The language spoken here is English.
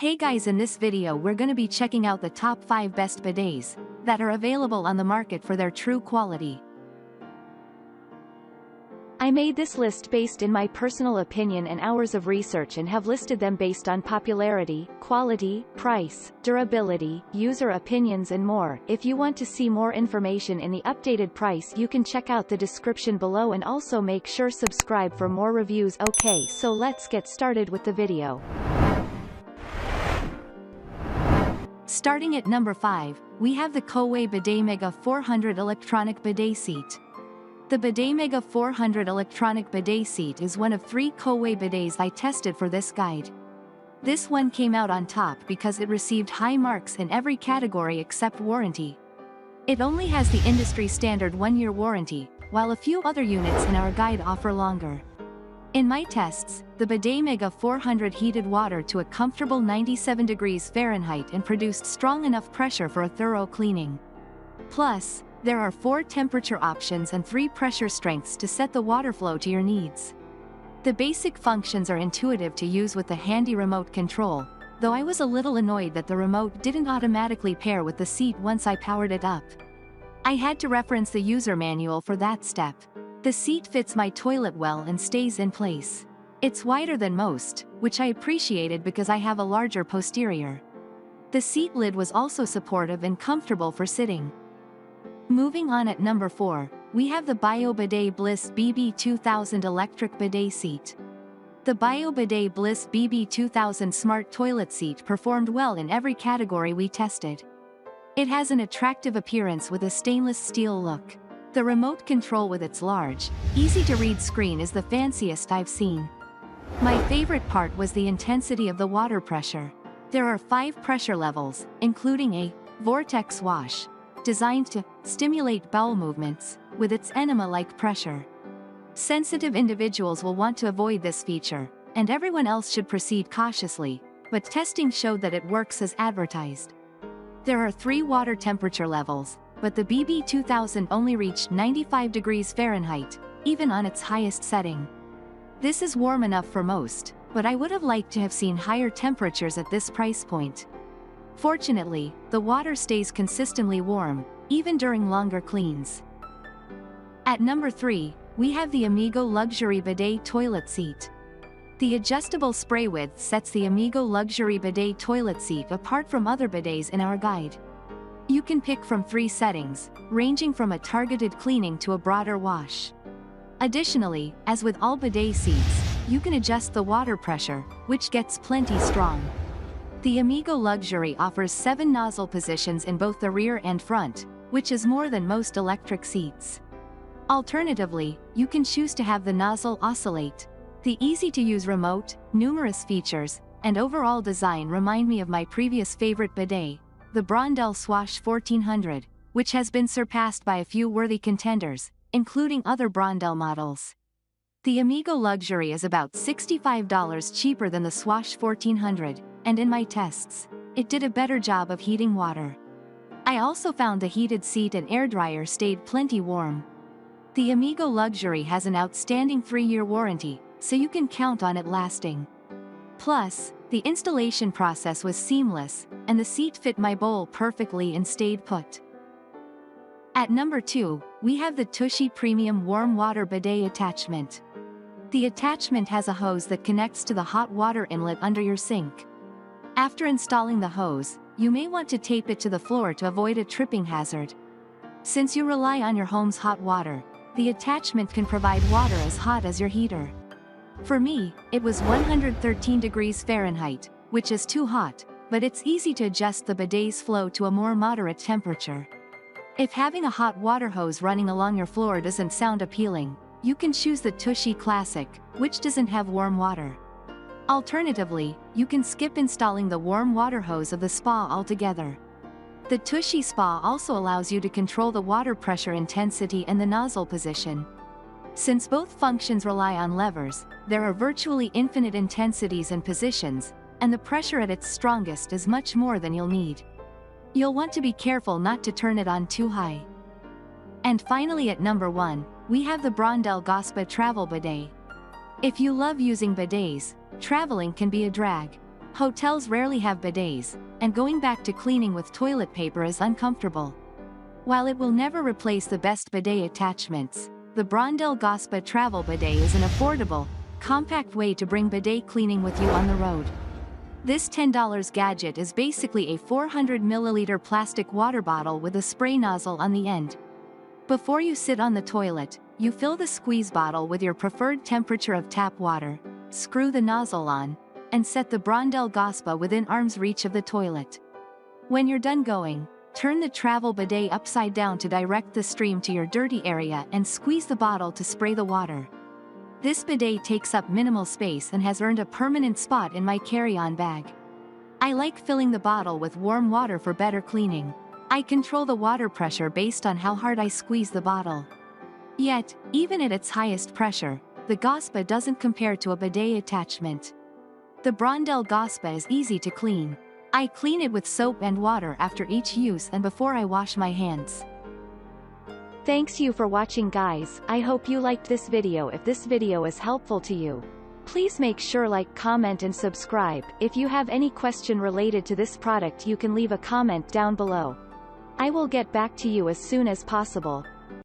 Hey guys, in this video we're gonna be checking out the top 5 best bidets that are available on the market for their true quality. I made this list based in my personal opinion and hours of research and have listed them based on popularity, quality, price, durability, user opinions and more. If you want to see more information in the updated price, you can check out the description below and also make sure subscribe for more reviews. Okay, so let's get started with the video. Starting at number 5, we have the Bidetmega 400 electronic bidet seat. The Bidetmega 400 electronic bidet seat is one of 3 bidets I tested for this guide. This one came out on top because it received high marks in every category except warranty. It only has the industry standard 1-year warranty, while a few other units in our guide offer longer. In my tests, the Bidetmega 400 heated water to a comfortable 97 degrees Fahrenheit and produced strong enough pressure for a thorough cleaning. Plus, there are 4 temperature options and 3 pressure strengths to set the water flow to your needs. The basic functions are intuitive to use with the handy remote control, though I was a little annoyed that the remote didn't automatically pair with the seat once I powered it up. I had to reference the user manual for that step. The seat fits my toilet well and stays in place. It's wider than most, which I appreciated because I have a larger posterior. The seat lid was also supportive and comfortable for sitting. Moving on, at number 4, we have the Bidet Bliss BB 2000 electric bidet seat. The Bidet Bliss BB 2000 smart toilet seat performed well in every category we tested. It has an attractive appearance with a stainless steel look. The remote control with its large, easy-to-read screen is the fanciest I've seen. My favorite part was the intensity of the water pressure. There are 5 pressure levels, including a vortex wash, designed to stimulate bowel movements, with its enema-like pressure. Sensitive individuals will want to avoid this feature, and everyone else should proceed cautiously, but testing showed that it works as advertised. There are 3 water temperature levels, but the BB 2000 only reached 95 degrees Fahrenheit, even on its highest setting. This is warm enough for most, but I would have liked to have seen higher temperatures at this price point. Fortunately, the water stays consistently warm, even during longer cleans. At number 3, we have the Omigo Luxury Bidet Toilet Seat. The adjustable spray width sets the Omigo Luxury Bidet Toilet Seat apart from other bidets in our guide. You can pick from 3 settings, ranging from a targeted cleaning to a broader wash. Additionally, as with all bidet seats, you can adjust the water pressure, which gets plenty strong. The Omigo Luxury offers 7 nozzle positions in both the rear and front, which is more than most electric seats. Alternatively, you can choose to have the nozzle oscillate. The easy-to-use remote, numerous features, and overall design remind me of my previous favorite bidet, the Brondell Swash 1400, which has been surpassed by a few worthy contenders, including other Brondell models. The Omigo Luxury is about $65 cheaper than the Swash 1400, and in my tests, it did a better job of heating water. I also found the heated seat and air dryer stayed plenty warm. The Omigo Luxury has an outstanding 3-year warranty, so you can count on it lasting. Plus, the installation process was seamless, and the seat fit my bowl perfectly and stayed put. At number 2, we have the Tushy Premium Warm Water Bidet Attachment. The attachment has a hose that connects to the hot water inlet under your sink. After installing the hose, you may want to tape it to the floor to avoid a tripping hazard. Since you rely on your home's hot water, the attachment can provide water as hot as your heater. For me, it was 113 degrees Fahrenheit, which is too hot, but it's easy to adjust the bidet's flow to a more moderate temperature. If having a hot water hose running along your floor doesn't sound appealing, you can choose the Tushy Classic, which doesn't have warm water. Alternatively, you can skip installing the warm water hose of the spa altogether. The Tushy Spa also allows you to control the water pressure intensity and the nozzle position. Since both functions rely on levers, there are virtually infinite intensities and positions, and the pressure at its strongest is much more than you'll need. You'll want to be careful not to turn it on too high. And finally, at number 1, we have the Brondell GoSpa Travel Bidet. If you love using bidets, traveling can be a drag. Hotels rarely have bidets, and going back to cleaning with toilet paper is uncomfortable. While it will never replace the best bidet attachments, the Brondell GoSpa Travel Bidet is an affordable, compact way to bring bidet cleaning with you on the road. This $10 gadget is basically a 400 ml plastic water bottle with a spray nozzle on the end. Before you sit on the toilet, you fill the squeeze bottle with your preferred temperature of tap water, screw the nozzle on, and set the Brondell GoSpa within arm's reach of the toilet. When you're done going, turn the travel bidet upside down to direct the stream to your dirty area and squeeze the bottle to spray the water. This bidet takes up minimal space and has earned a permanent spot in my carry-on bag. I like filling the bottle with warm water for better cleaning. I control the water pressure based on how hard I squeeze the bottle. Yet, even at its highest pressure, the GoSpa doesn't compare to a bidet attachment. The Brondell GoSpa is easy to clean. I clean it with soap and water after each use and before I wash my hands. Thanks you for watching guys. I hope you liked this video. If this video is helpful to you, please make sure like, comment and subscribe. If you have any question related to this product you can leave a comment down below. I will get back to you as soon as possible.